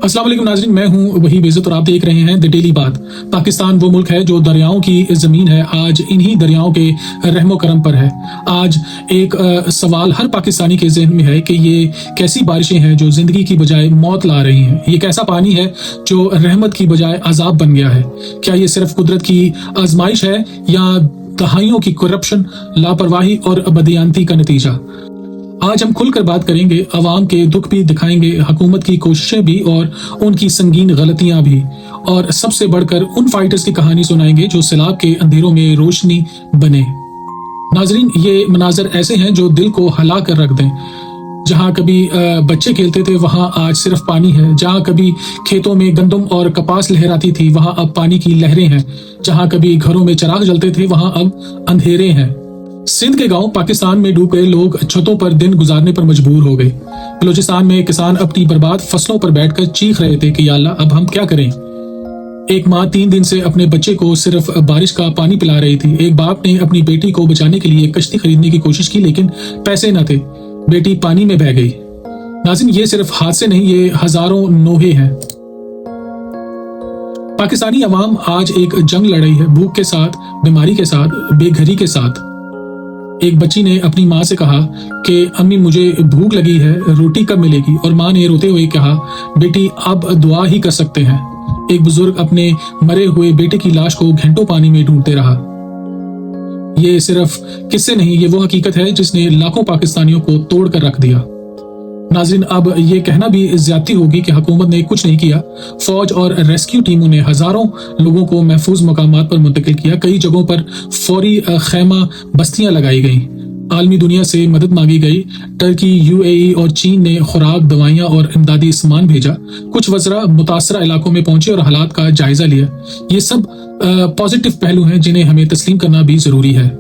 अस्सलाम वालेकुम नाज़रीन, मैं हूं वही बेइज्जत और आप देख रहे हैं द डेली बात। पाकिस्तान वो मुल्क है जो दरियाओं की ज़मीन है, आज इन्हीं दरियाओं के रहमो करम पर है। आज एक सवाल हर पाकिस्तानी के ज़हन में है कि ये कैसी बारिशें हैं जो ज़िंदगी की बजाय मौत ला रही हैं। ये कैसा पानी है जो रहमत की बजाय अजाब बन गया है। क्या ये सिर्फ कुदरत की आजमाइश है या दहाइयों की करप्शन, लापरवाही और बदयांती का नतीजा? आज हम खुलकर बात करेंगे, अवाम के दुख भी दिखाएंगे, हुकूमत की कोशिशें भी और उनकी संगीन गलतियां भी, और सबसे बढ़कर उन फाइटर्स की कहानी सुनाएंगे जो सैलाब के अंधेरों में रोशनी बने। नाजरीन, ये मनाजर ऐसे हैं जो दिल को हिला कर रख दें। जहां कभी बच्चे खेलते थे वहां आज सिर्फ पानी है। जहां कभी खेतों में गंदम और कपास लहराती थी वहां अब पानी की लहरें हैं। जहां कभी घरों में चिराग जलते थे वहां अब अंधेरे हैं। सिंध के गांव पाकिस्तान में डूब गए लोग छतों पर दिन गुजारने पर मजबूर हो गए। बलूचिस्तान में किसान अपनी बर्बाद फसलों पर बैठकर चीख रहे थे कि या अल्लाह, अब हम क्या करें। एक माँ 3 दिन से अपने बच्चे को सिर्फ बारिश का पानी पिला रही थी। एक बाप ने अपनी बेटी को बचाने के लिए कश्ती खरीदने की कोशिश की, लेकिन पैसे न थे। बेटी पानी में बह गई। नाज़रीन, ये सिर्फ हादसे नहीं, ये हजारों नोहे हैं। पाकिस्तानी अवाम आज एक जंग लड़ रही है, भूख के साथ, बीमारी के साथ, बेघरी के साथ। एक बच्ची ने अपनी माँ से कहा कि अम्मी, मुझे भूख लगी है, रोटी कब मिलेगी? और माँ ने रोते हुए कहा, बेटी अब दुआ ही कर सकते हैं। एक बुजुर्ग अपने मरे हुए बेटे की लाश को घंटों पानी में ढूंढते रहा। ये सिर्फ किस्से नहीं, ये वो हकीकत है जिसने लाखों पाकिस्तानियों को तोड़ कर रख दिया। नाज़रीन, अब ये कहना भी ज्यादती होगी कि हुकूमत ने कुछ नहीं किया। फौज और रेस्क्यू टीमों ने हजारों लोगों को महफूज मकामात पर मुंतकिल किया। कई जगहों पर फौरी खैमा बस्तियां लगाई गईं। आलमी दुनिया से मदद मांगी गई। टर्की, यूएई और चीन ने खुराक, दवाइयां और इमदादी सामान भेजा। कुछ वज़रा मुतासरा इलाकों में पहुंचे और हालात का जायजा लिया। ये सब पॉजिटिव पहलू हैं जिन्हें हमें तस्लीम करना भी जरूरी है।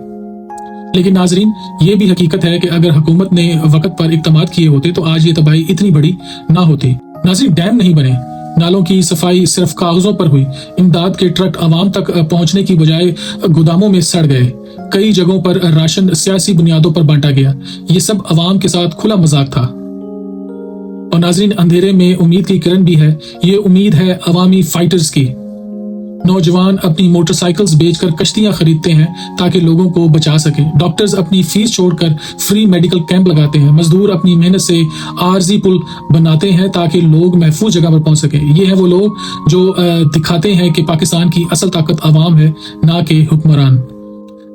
लेकिन नाजरीन, ये भी हकीकत है कि अगर हुकूमत ने वक्त पर इक़दाम किए होते तो आज ये तबाही इतनी बड़ी ना होती। नाजरीन, डैम नहीं बने, नालों की सफाई सिर्फ कागजों पर हुई, इमदाद के ट्रक आवाम तक पहुंचने की बजाय गोदामों में सड़ गए, कई जगहों पर राशन सियासी बुनियादों पर बांटा गया। ये सब अवाम के साथ खुला मजाक था। और नाजरीन, अंधेरे में उम्मीद की किरण भी है। ये उम्मीद है अवामी फाइटर्स की। नौजवान अपनी मोटरसाइकिल्स बेचकर कश्तियां खरीदते हैं ताकि लोगों को बचा सकें। डॉक्टर्स अपनी फीस छोड़कर फ्री मेडिकल कैंप लगाते हैं। मजदूर अपनी मेहनत से आरजी पुल बनाते हैं ताकि लोग महफूज जगह पर पहुंच सकें। ये है वो लोग जो दिखाते हैं कि पाकिस्तान की असल ताकत अवाम है, ना कि हुक्मरान।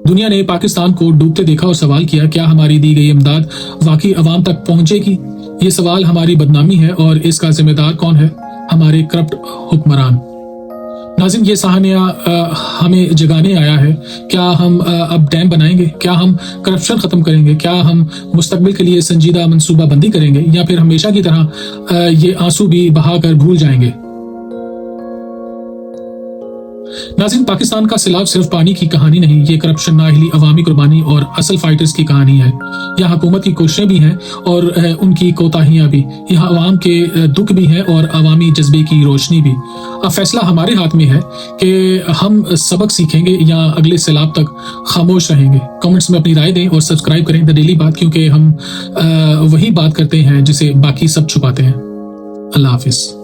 दुनिया ने पाकिस्तान को डूबते देखा और सवाल किया, क्या हमारी दी गई इमदाद वाकई अवाम तक पहुंचेगी? ये सवाल हमारी बदनामी है और इसका जिम्मेदार कौन है? हमारे करप्ट हुक्मरान। नाज़रीन, ये सहानिया हमें जगाने आया है। क्या हम अब डैम बनाएंगे? क्या हम करप्शन खत्म करेंगे? क्या हम मुस्तकबिल के लिए संजीदा मंसूबा बंदी करेंगे, या फिर हमेशा की तरह ये आंसू भी बहाकर भूल जाएंगे? नाज़रीन, पाकिस्तान का सैलाब सिर्फ पानी की कहानी नहीं, ये करप्शन, नाअहली, अवामी कुर्बानी और असल फाइटर्स की कहानी है। यहाँ हुकूमत की कोशिशें भी हैं और उनकी कोताहियां भी। यहाँ अवाम के दुख भी हैं और अवामी जज्बे की रोशनी भी। अब फैसला हमारे हाथ में है कि हम सबक सीखेंगे या अगले सैलाब तक खामोश रहेंगे। कमेंट्स में अपनी राय दें और सब्सक्राइब करें द डेली बात, क्योंकि हम वही बात करते हैं जिसे बाकी सब छुपाते हैं। अल्लाह हाफिज।